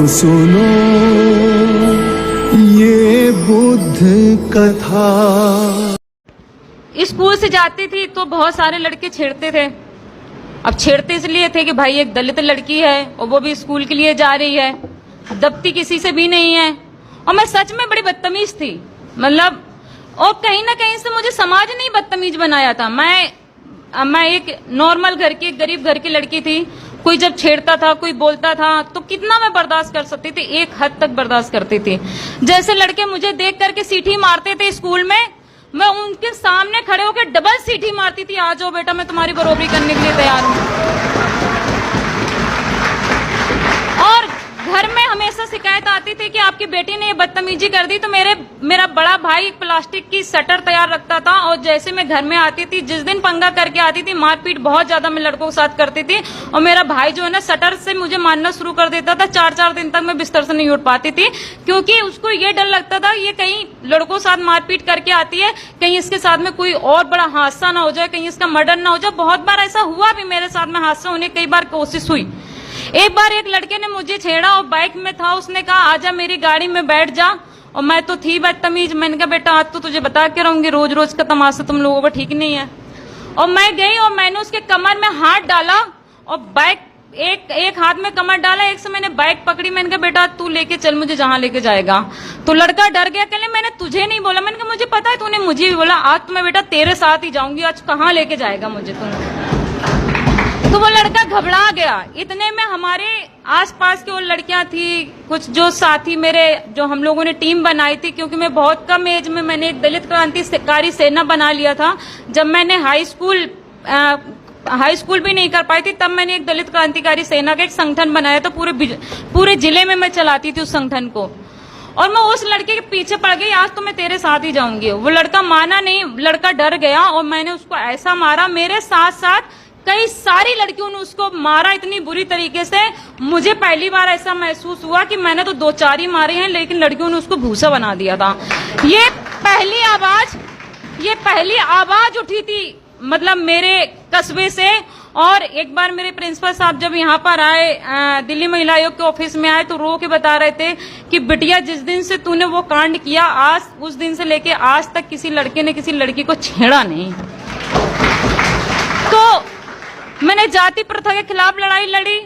सुनो ये बुद्ध कथा। स्कूल से जाती थी तो बहुत सारे लड़के छेड़ते थे। अब छेड़ते इसलिए थे कि भाई एक दलित लड़की है और वो भी स्कूल के लिए जा रही है, दबती किसी से भी नहीं है। और मैं सच में बड़ी बदतमीज थी, मतलब, और कहीं ना कहीं से मुझे समाज ने बदतमीज बनाया था। मैं एक नॉर्मल घर की, गरीब घर की लड़की थी। कोई जब छेड़ता था, कोई बोलता था तो कितना मैं बर्दाश्त कर सकती थी, एक हद तक बर्दाश्त करती थी। जैसे लड़के मुझे देख करके सीटी मारते थे स्कूल में, मैं उनके सामने खड़े होकर डबल सीटी मारती थी, आ जाओ बेटा मैं तुम्हारी बरोबरी करने के लिए तैयार हूं। और घर में हमेशा शिकायत आती थी कि आपकी बेटी ने ये बदतमीजी कर दी। तो मेरा बड़ा भाई एक प्लास्टिक की शटर तैयार रखता था और जैसे मैं घर में आती थी, जिस दिन पंगा करके आती थी, मारपीट बहुत ज्यादा मैं लड़कों के साथ करती थी। और मेरा भाई जो है ना, शटर से मुझे मारना शुरू कर देता था। 4-4 दिन तक मैं बिस्तर से नहीं उठ पाती थी, क्योंकि उसको ये डर लगता था ये कहीं लड़कों के साथ मारपीट करके आती है, कहीं इसके साथ में कोई और बड़ा हादसा ना हो जाए, कहीं इसका मर्डर ना हो जाए। बहुत बार ऐसा हुआ भी, मेरे साथ में हादसा होने कई बार कोशिश हुई। एक बार एक लड़के ने मुझे छेड़ा और बाइक में था, उसने कहा आजा मेरी गाड़ी में बैठ जा। और मैं तो थी बदतमीज, मैंने कहा बेटा आज तो तुझे बता के रहूंगी, रोज रोज का तमाशा तुम लोगों को ठीक नहीं है। और मैं गई और मैंने उसके कमर में हाथ डाला और बाइक एक हाथ में कमर डाला, एक से मैंने बाइक पकड़ी। मैंने कहा बेटा तू लेके चल मुझे जहां लेके जाएगा। तो लड़का डर गया, कहले मैंने तुझे नहीं बोला। मैंने कहा मुझे पता है तूने मुझे भी बोला, आज तो मैं बेटा तेरे साथ ही जाऊंगी, आज कहाँ लेके जाएगा मुझे तू। तो वो लड़का घबरा गया। इतने में हमारे आसपास की वो लड़कियां थी, कुछ जो साथी मेरे, जो हम लोगों ने टीम बनाई थी, क्योंकि मैं बहुत कम एज में मैंने एक दलित क्रांतिकारी सेना बना लिया था। जब मैंने हाई स्कूल भी नहीं कर पाई थी, तब मैंने एक दलित क्रांतिकारी सेना का एक संगठन बनाया था। पूरे जिले में मैं चलाती थी उस संगठन को। और मैं उस लड़के के पीछे पड़ गई, आज तो मैं तेरे साथ ही जाऊंगी। वो लड़का माना नहीं, लड़का डर गया और मैंने उसको ऐसा मारा, मेरे साथ साथ कई सारी लड़कियों ने उसको मारा इतनी बुरी तरीके से। मुझे पहली बार ऐसा महसूस हुआ कि मैंने तो 2-4 ही मारे हैं, लेकिन लड़कियों ने उसको भूसा बना दिया था। ये पहली आवाज उठी थी, मतलब मेरे कस्बे से। और एक बार मेरे प्रिंसिपल साहब जब यहाँ पर आए, दिल्ली महिला आयोग के ऑफिस में आए, तो रो के बता रहे थे कि बिटिया जिस दिन से तूने वो कांड किया, आज उस दिन से लेके आज तक किसी लड़के ने किसी लड़की को छेड़ा नहीं। तो मैंने जाति प्रथा के खिलाफ लड़ाई लड़ी,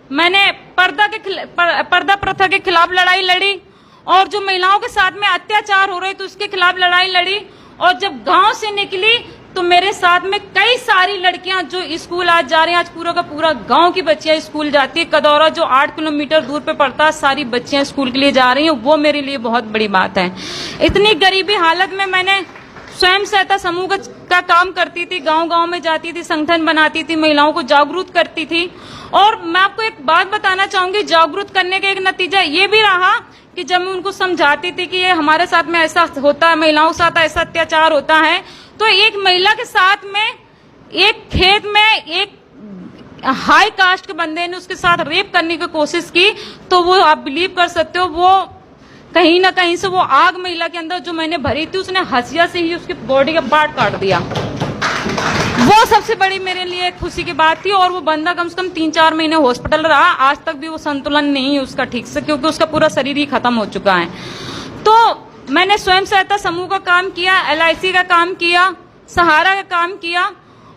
मैंने पर्दा प्रथा के खिलाफ लड़ाई लड़ी, और जो महिलाओं के साथ में अत्याचार हो रहे थे उसके खिलाफ लड़ाई लड़ी। और जब गांव से निकली तो मेरे साथ में कई सारी लड़कियां जो स्कूल आज जा रही हैं, आज पूरा का पूरा गांव की बच्चियां स्कूल जाती है। कदौरा जो 8 किलोमीटर दूर पे पड़ता है, सारी बच्चियां स्कूल के लिए जा रही हैं। वो मेरे लिए बहुत बड़ी बात है। इतनी गरीबी हालत में मैंने स्वयं सहायता समूह का काम करती थी, गांव-गांव में जाती थी, संगठन बनाती थी, महिलाओं को जागरूक करती थी। और मैं आपको एक बात बताना चाहूंगी, जागरूक करने का एक नतीजा ये भी रहा कि जब मैं उनको समझाती थी कि ये हमारे साथ में ऐसा होता है, महिलाओं के साथ ऐसा अत्याचार होता है, तो एक महिला के साथ में एक खेत में एक हाई कास्ट के बंदे ने उसके साथ रेप करने की कोशिश की। तो वो आप बिलीव कर सकते हो, वो कहीं ना कहीं से वो आग महिला के अंदर जो मैंने भरी थी, उसने हंसिया से ही उसकी बॉडी का पार्ट काट दिया। वो सबसे बड़ी मेरे लिए खुशी की बात थी। और वो बंदा कम से कम 3-4 महीने हॉस्पिटल रहा, आज तक भी वो संतुलन नहीं है उसका ठीक से, क्योंकि उसका पूरा शरीर ही खत्म हो चुका है। तो मैंने स्वयं सहायता समूह का काम किया, LIC का काम किया, सहारा का काम किया।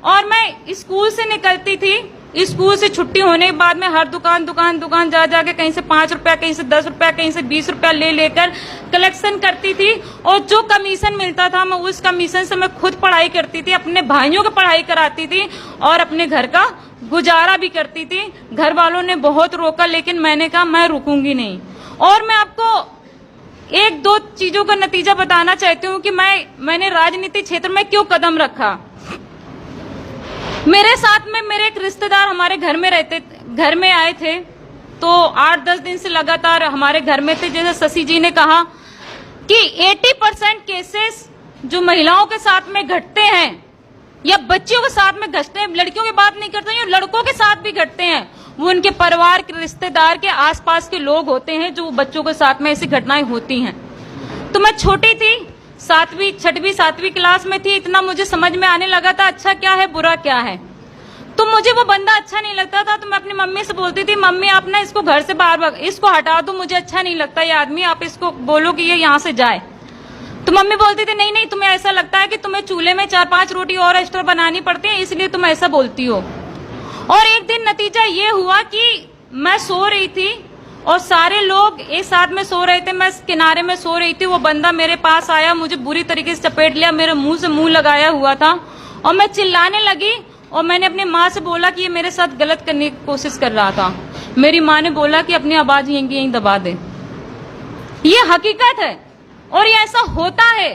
और मैं स्कूल से निकलती थी, स्कूल से छुट्टी होने के बाद में हर दुकान जा जाके कहीं से 5 रुपया, कहीं से 10 रुपया, कहीं से 20 रुपया ले लेकर कलेक्शन करती थी। और जो कमीशन मिलता था, मैं उस कमीशन से मैं खुद पढ़ाई करती थी, अपने भाइयों को पढ़ाई कराती थी और अपने घर का गुजारा भी करती थी। घर वालों ने बहुत रोका, लेकिन मैंने कहा मैं रुकूंगी नहीं। और मैं आपको 1-2 चीजों का नतीजा बताना चाहती हूँ कि मैंने राजनीतिक क्षेत्र में क्यों कदम रखा। मेरे साथ में मेरे एक रिश्तेदार हमारे घर में आए थे, तो 8-10 दिन से लगातार हमारे घर में थे। जैसे शशि जी ने कहा कि 80% केसेस जो महिलाओं के साथ में घटते हैं या बच्चियों के साथ में घटते हैं, लड़कियों की बात नहीं करते हैं, लड़कों के साथ भी घटते हैं, वो उनके परिवार के, रिश्तेदार के, आसपास के लोग होते हैं जो बच्चों के साथ में ऐसी घटनाएं होती हैं। तो मैं छोटी थी, 6वीं 7वीं क्लास में थी, इतना मुझे समझ में आने लगा था अच्छा क्या है बुरा क्या है। तो मुझे वो बंदा अच्छा नहीं लगता था, तो मैं अपनी मम्मी से बोलती थी, मम्मी आप ना इसको घर से बाहर इसको हटा दो, मुझे अच्छा नहीं लगता ये आदमी, आप इसको बोलो कि ये यहाँ से जाए। तो मम्मी बोलती थी नहीं नहीं, तुम्हें ऐसा लगता है कि तुम्हें चूल्हे में 4-5 रोटी और एक्स्ट्रा बनानी पड़ती है, इसलिए तुम ऐसा बोलती हो। और एक दिन नतीजा ये हुआ कि मैं सो रही थी और सारे लोग एक साथ में सो रहे थे, मैं किनारे में सो रही थी, वो बंदा मेरे पास आया, मुझे बुरी तरीके से चपेट लिया, मेरे मुंह से मुंह लगाया हुआ था और मैं चिल्लाने लगी। और मैंने अपनी माँ से बोला कि ये मेरे साथ गलत करने की कोशिश कर रहा था। मेरी माँ ने बोला कि अपनी आवाज यहीं दबा दे। ये हकीकत है और ये ऐसा होता है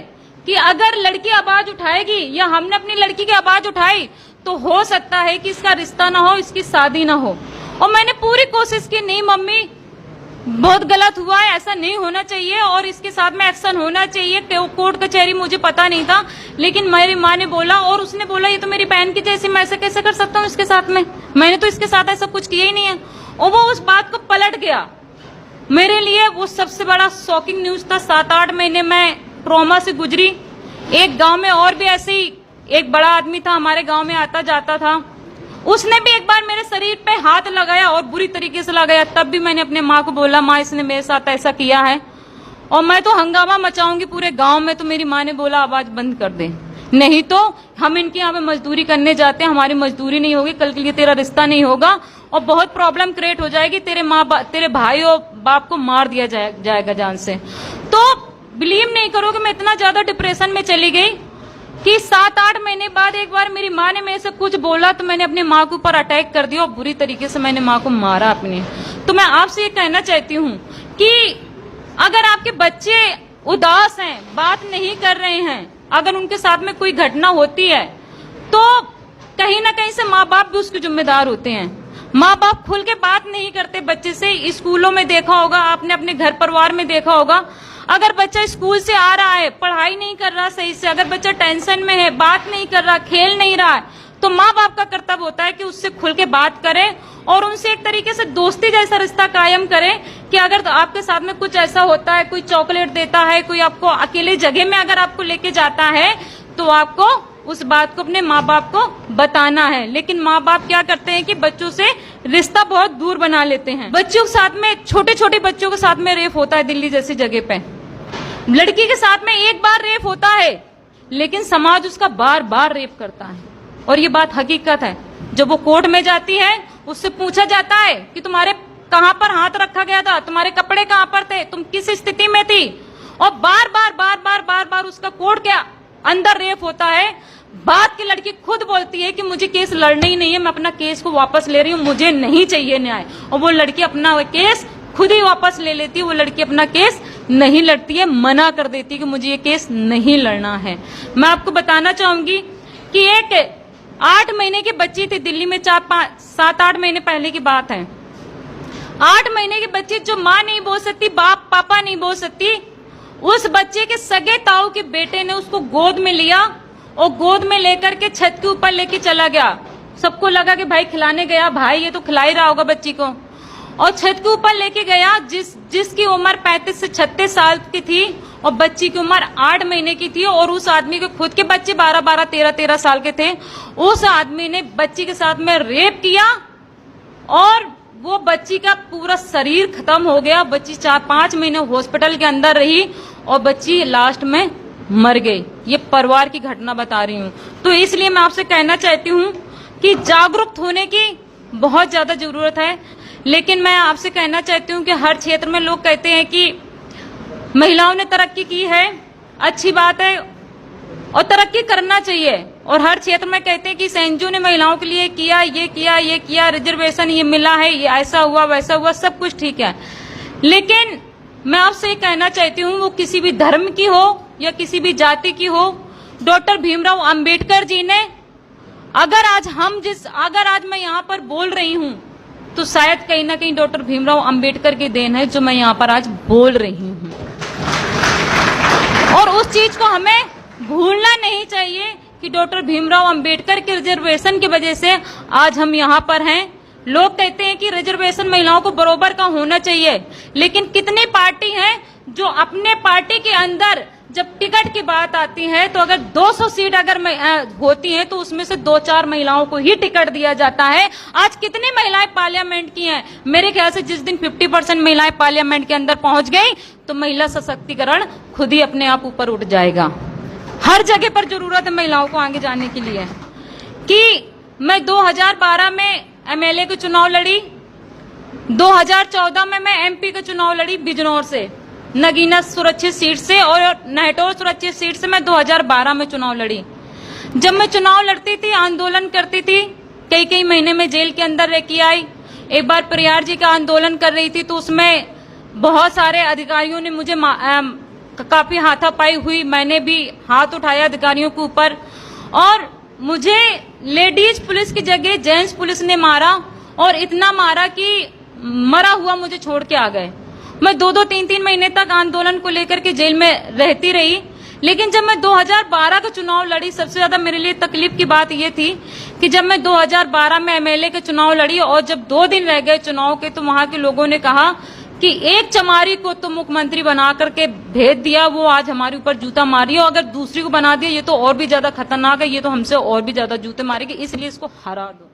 कि अगर लड़की आवाज उठाएगी या हमने अपनी लड़की की आवाज उठाई तो हो सकता है कि इसका रिश्ता ना हो, इसकी शादी ना हो। और मैंने पूरी कोशिश की, नहीं मम्मी बहुत गलत हुआ है, ऐसा नहीं होना चाहिए और इसके साथ में एक्शन होना चाहिए, कोर्ट कचहरी, मुझे पता नहीं था। लेकिन मेरी माँ ने बोला और उसने बोला ये तो मेरी बहन की जैसी, मैं ऐसा कैसे कर सकता हूँ इसके साथ में, मैंने तो इसके साथ ऐसा कुछ किया ही नहीं है। और वो उस बात को पलट गया। मेरे लिए वो सबसे बड़ा शॉकिंग न्यूज था। 7-8 महीने मैं ट्रॉमा से गुजरी। एक गांव में और भी ऐसे ही एक बड़ा आदमी था, हमारे गांव में आता जाता था, उसने भी एक बार मेरे शरीर पे हाथ लगाया और बुरी तरीके से लगाया। तब भी मैंने अपने माँ को बोला, माँ इसने मेरे साथ ऐसा किया है और मैं तो हंगामा मचाऊंगी पूरे गांव में। तो मेरी माँ ने बोला आवाज बंद कर दे, नहीं तो हम इनके यहाँ पे मजदूरी करने जाते हैं, हमारी मजदूरी नहीं होगी, कल के लिए तेरा रिश्ता नहीं होगा और बहुत प्रॉब्लम क्रिएट हो जाएगी, तेरे भाई और बाप को मार दिया जाएगा जान से। तो बिलीव नहीं करोगे मैं इतना ज्यादा डिप्रेशन में चली गई कि 7-8 महीने बाद एक बार मेरी माँ ने मेरे से कुछ बोला तो मैंने अपनी माँ के ऊपर अटैक कर दिया और बुरी तरीके से मैंने माँ को मारा अपने। तो मैं आपसे ये कहना चाहती हूँ कि अगर आपके बच्चे उदास हैं, बात नहीं कर रहे हैं, अगर उनके साथ में कोई घटना होती है तो कहीं ना कहीं से माँ बाप भी उसके जिम्मेदार होते हैं। माँ बाप खुल के बात नहीं करते बच्चे से। स्कूलों में देखा होगा आपने, अपने घर परिवार में देखा होगा, अगर बच्चा स्कूल से आ रहा है, पढ़ाई नहीं कर रहा सही से, अगर बच्चा टेंशन में है, बात नहीं कर रहा, खेल नहीं रहा है, तो माँ बाप का कर्तव्य होता है कि उससे खुल के बात करें और उनसे एक तरीके से दोस्ती जैसा रिश्ता कायम करें कि अगर आपके साथ में कुछ ऐसा होता है, कोई चॉकलेट देता है, कोई आपको अकेले जगह में अगर आपको लेके जाता है तो आपको उस बात को अपने माँ बाप को बताना है। लेकिन माँ बाप क्या करते हैं कि बच्चों से रिश्ता बहुत दूर बना लेते हैं। बच्चों के साथ में, छोटे छोटे बच्चों के साथ में रेप होता है दिल्ली जैसी जगह पे। लड़की के साथ में एक बार रेप होता है लेकिन समाज उसका बार बार रेप करता है और ये बात हकीकत है। जब वो कोर्ट में जाती है उससे पूछा जाता है कि तुम्हारे कहाँ पर हाथ रखा गया था, तुम्हारे कपड़े कहाँ पर थे, तुम किस स्थिति में थी, और बार बार उसका कोर्ट के अंदर रेप होता है। बात की लड़की खुद बोलती है कि मुझे केस लड़ना ही नहीं है, मैं अपना केस को वापस ले रही हूँ, मुझे नहीं चाहिए न्याय। और वो लड़की अपना केस खुद ही वापस ले लेती है। वो लड़की अपना केस नहीं लड़ती है, मना कर देती है कि मुझे ये केस नहीं लड़ना है। मैं आपको बताना चाहूंगी कि एक 8 महीने की बच्ची थी दिल्ली में, 7-8 महीने पहले की बात है। 8 महीने की बच्ची जो माँ नहीं बोल सकती, बाप पापा नहीं बोल सकती, उस बच्चे के सगे ताऊ के बेटे ने उसको गोद में लिया और गोद में लेकर के छत के ऊपर लेके चला गया। सबको लगा कि भाई खिलाने गया, भाई ये तो खिला ही रहा होगा बच्ची को, और छत के ऊपर लेके गया। जिसकी उम्र 35 से 36 साल की थी और बच्ची की उम्र 8 महीने की थी और उस आदमी के खुद के बच्चे 12-12, 13-13 साल के थे। उस आदमी ने बच्ची के साथ में रेप किया और वो बच्ची का पूरा शरीर खत्म हो गया। बच्ची 4-5 महीने हॉस्पिटल के अंदर रही और बच्ची लास्ट में मर गई। ये परिवार की घटना बता रही हूँ। तो इसलिए मैं आपसे कहना चाहती हूँ कि जागरूक होने की बहुत ज्यादा जरूरत है। लेकिन मैं आपसे कहना चाहती हूँ कि हर क्षेत्र में लोग कहते हैं कि महिलाओं ने तरक्की की है, अच्छी बात है और तरक्की करना चाहिए, और हर क्षेत्र में कहते हैं कि एनजीओ ने महिलाओं के लिए किया, ये किया, ये किया, रिजर्वेशन ये मिला है, ये ऐसा हुआ वैसा हुआ, सब कुछ ठीक है। लेकिन मैं आपसे ये कहना चाहती हूँ, वो किसी भी धर्म की हो या किसी भी जाति की हो, डॉक्टर भीमराव अंबेडकर जी ने, अगर आज मैं यहाँ पर बोल रही हूँ तो शायद कहीं ना कहीं डॉक्टर भीमराव अंबेडकर की देन है जो मैं यहाँ पर आज बोल रही हूँ। और उस चीज को हमें भूलना नहीं चाहिए कि डॉक्टर भीमराव अंबेडकर के रिजर्वेशन की वजह से आज हम यहाँ पर हैं। लोग कहते हैं कि रिजर्वेशन महिलाओं को बराबर का होना चाहिए, लेकिन कितनी पार्टी हैं जो अपने पार्टी के अंदर जब टिकट की बात आती है तो अगर 200 सीट अगर होती हैं तो उसमें से 2-4 महिलाओं को ही टिकट दिया जाता है। आज कितनी महिलाएं पार्लियामेंट की हैं? मेरे ख्याल से जिस दिन 50% महिलाएं पार्लियामेंट के अंदर पहुंच गई तो महिला सशक्तिकरण खुद ही अपने आप ऊपर उठ जाएगा। हर जगह पर जरूरत है महिलाओं को आगे जाने के लिए। कि मैं 2012 में एमएलए के चुनाव लड़ी, 2014 में मैं एमपी का चुनाव लड़ी बिजनौर से, नगीना सुरक्षित सीट से, और नहटौर सुरक्षित सीट से मैं 2012 में चुनाव लड़ी। जब मैं चुनाव लड़ती थी, आंदोलन करती थी, कई कई महीने में जेल के अंदर रह के आई। एक बार प्रयार जी का आंदोलन कर रही थी तो उसमें बहुत सारे अधिकारियों ने मुझे काफी हाथापाई हुई, मैंने भी हाथ उठाया अधिकारियों के ऊपर, और मुझे लेडीज पुलिस की जगह जेंट्स पुलिस ने मारा, और इतना मारा कि मरा हुआ मुझे छोड़ के आ गए। मैं 2-2, 3-3 महीने तक आंदोलन को लेकर के जेल में रहती रही। लेकिन जब मैं 2012 का चुनाव लड़ी, सबसे ज्यादा मेरे लिए तकलीफ की बात यह थी कि जब मैं 2012 में एमएलए के चुनाव लड़ी और जब 2 दिन रह गए चुनाव के, तो वहां के लोगों ने कहा कि एक चमारी को तो मुख्यमंत्री बना करके भेज दिया, वो आज हमारे ऊपर जूता मारी, और अगर दूसरी को बना दिया ये तो और भी ज्यादा खतरनाक है, ये तो हमसे और भी ज्यादा जूते मारेगी, इसलिए इसको हरा दो।